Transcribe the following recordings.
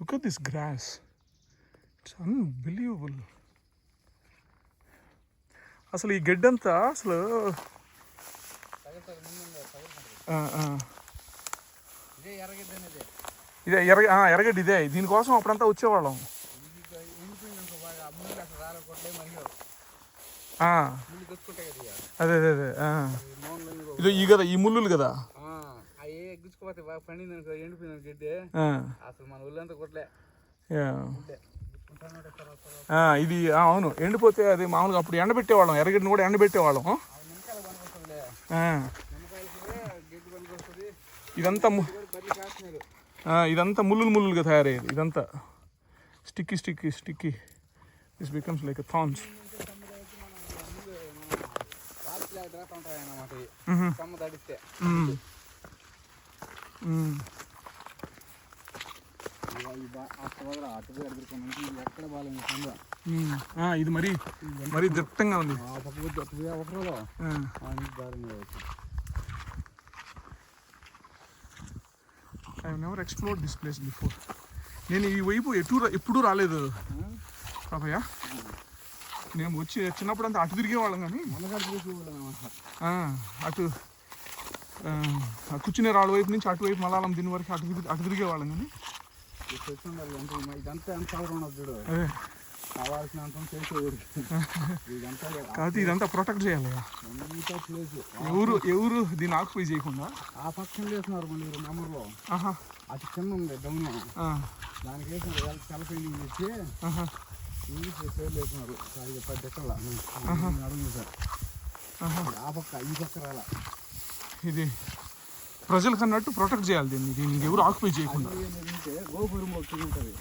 Look at this grass, it's unbelievable. అసలు ఈ గడ్డంతా అసలు ఇదే ఎర్రగడ్డ ఇదే. దీనికోసం అప్పుడంతా వచ్చేవాళ్ళం. అదే అదే అదే ఇదో ఈ కదా ఈ ముళ్ళులు కదా ఇది. అవును, ఎండిపోతే అది మామూలుగా అప్పుడు ఎండబెట్టేవాళ్ళం, ఎర్రగడ్డని కూడా ఎండబెట్టేవాళ్ళం. ఇదంతా ఇదంతా ముళ్ళులుగా తయారయ్యేది. ఇదంతా sticky this becomes like thorns. ఇది మరీ దట్టంగా ఉంది. I have never explored this place before. నేను ఈ వైపు ఎప్పుడూ రాలేదు పాపయ్య. నేను వచ్చి చిన్నప్పుడు అంతా అటు తిరిగేవాళ్ళం, కానీ అటు కూర్చునే రాళ్ళ వైపు నుంచి అటువైపు మలాలం దీని వరకు అటు తిరిగేవాళ్ళం. కానీ అదే కాదు, ఇదంతా ప్రొటెక్ట్ చేయాలి. ఎవరు దీన్ని ఆక్యుపై చేయకుండా ఆ పక్కన వేస్తున్నారు. మళ్ళీ నెంబర్లో అటు కింద ఉంది డౌన్, దానికి వేసినారు తెల్ల పెయింటింగ్ తెచ్చి సేల్ వేసినారు. 10 ఎకరాల ఆ పక్క ఈ పక్క రాలా. ఇది ప్రజలకు అన్నట్టు ప్రొటెక్ట్ చేయాలి దీన్ని ఎవరు ఆక్యుపై చేయకుండా. గోపురం ఉంటుంది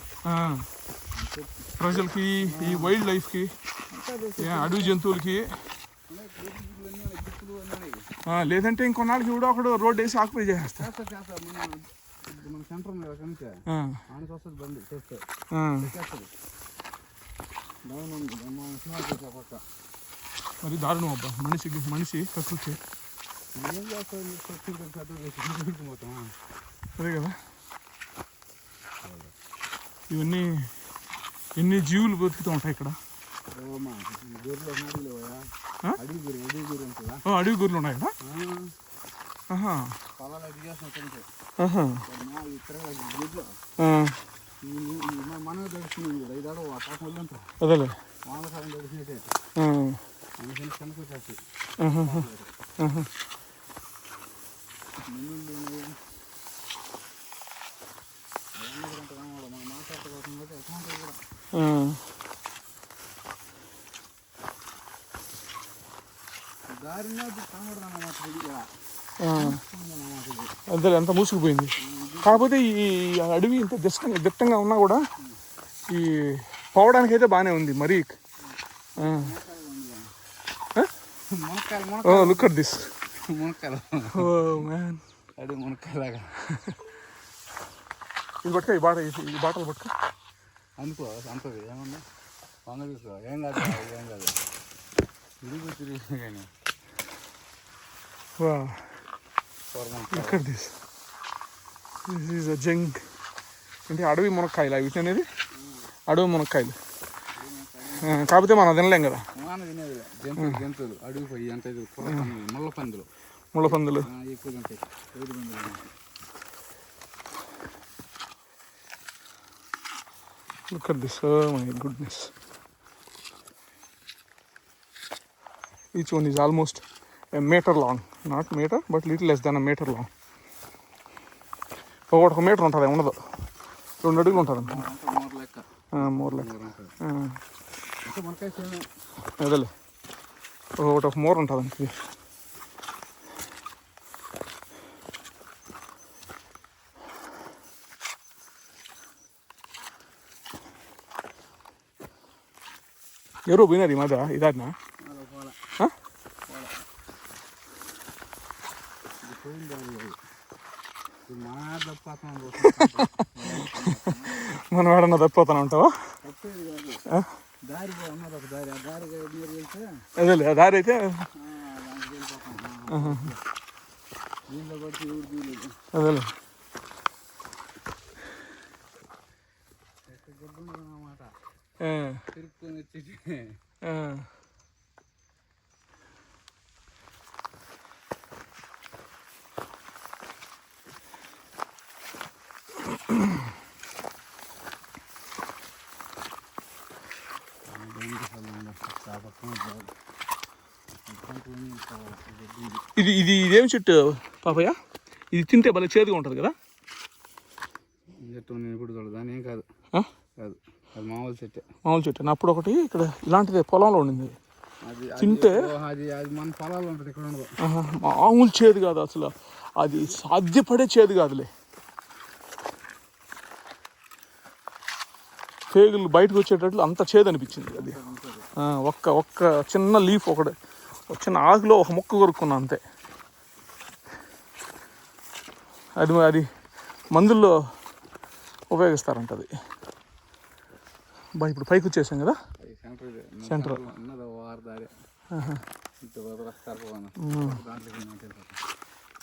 ప్రజలకి, ఈ వైల్డ్ లైఫ్కి, అడవి జంతువులకి. లేదంటే ఇంకొన్నాళ్ళకి ఎవడో ఒకడు రోడ్డు వేసి ఆక్యుపై చేస్తారు. మన సెంటర్ వస్తుంది బండి చేస్తే మరి దారుణం అబ్బా. మనిషి ప్రకృతి ఏం చేస్తాం. అదే కదా, ఇవన్నీ ఎన్ని జీవులు బతుకుతూ ఉంటాయి ఇక్కడ. అడవి గొర్రెలు ఉన్నాయి కదా. మనమే దడుచుకున్నాం అదేలే. వానకాలం దడిచినట్టే కనుకొచ్చేస్తాయి. అంతే, అంత మూసుకుపోయింది. కాకపోతే ఈ అడవి ఇంత దిట్టంగా ఉన్నా కూడా ఈ పోవడానికి అయితే బాగానే ఉంది. మరి లుక్ అట్ దిస్ మునక్కాయలు. ఓ మ్యాన్, అడవి మునక్కాయలాగా. ఇది పట్టుకో, ఈ బాటలు పట్టుకో. అనుకో అంతది ఏమన్నా వంగ తీసుకో. ఏం కాదు తిరిగి కానీ. Look at this is a junk. అంటే అడవి మునక్కాయలు అవి అనేది, అడవి మునక్కాయలు. కాకపోతే మనం తినలేం కదా. జంతువులు అడవి పోయి అంటే ముళ్ళపందులు ఎక్కువ తింటాయి. Look at this, oh my goodness. Each one is almost a meter long. Not meter, but little less than a meter long. ఒక మీటర్ ఉంటుంది, ఉండదు, 2 అడుగులు ఉంటుంది. మోర్ లెక్క. అదేలే, ఒకటి ఒక మోర్ ఉంటుంది అంతే. ఎవరు పోయినారు ఈ మధ్య ఇదాడినా? మనం ఏడన్నా తప్పిపోతాను ఉంటావా? అదేలే, ఆ దారి అయితే అదేలే. ఉండదు అన్నమాట. ఆ, తిరుక్కొని వచ్చి ఆ. ఇది ఇదేం చెట్టు పాపయ్య? ఇది తింటే భలే చేదుగా ఉంటుంది కదా? చెట్టు నేను ఇప్పుడు చూడదు దాని ఏం కాదు. ఆ? కాదు, అది మామూలు చెట్టే. మామూలు చెట్టు. అప్పుడు ఒకటి ఇక్కడ ఇలాంటిదే పొలంలో ఉండింది. అది తింటే అది అది మన పొలాల్లో ఉంటుంది, ఇక్కడ ఉండదు. మామూలు చేదు కాదు అసలు, అది సాధ్యపడే చేదు కాదులే. పేగులు బయటకు వచ్చేటట్లు అంత చేదు అనిపించింది అది. ఒక్క చిన్న లీఫ్, ఒక చిన్న ఆకులో ఒక ముక్క కొరుక్కున్నా అంతే. అది మందుల్లో ఉపయోగిస్తారంట అది. ఇప్పుడు పైకి వచ్చేసాం కదా సెంటర్. వారు దారి దాంట్లో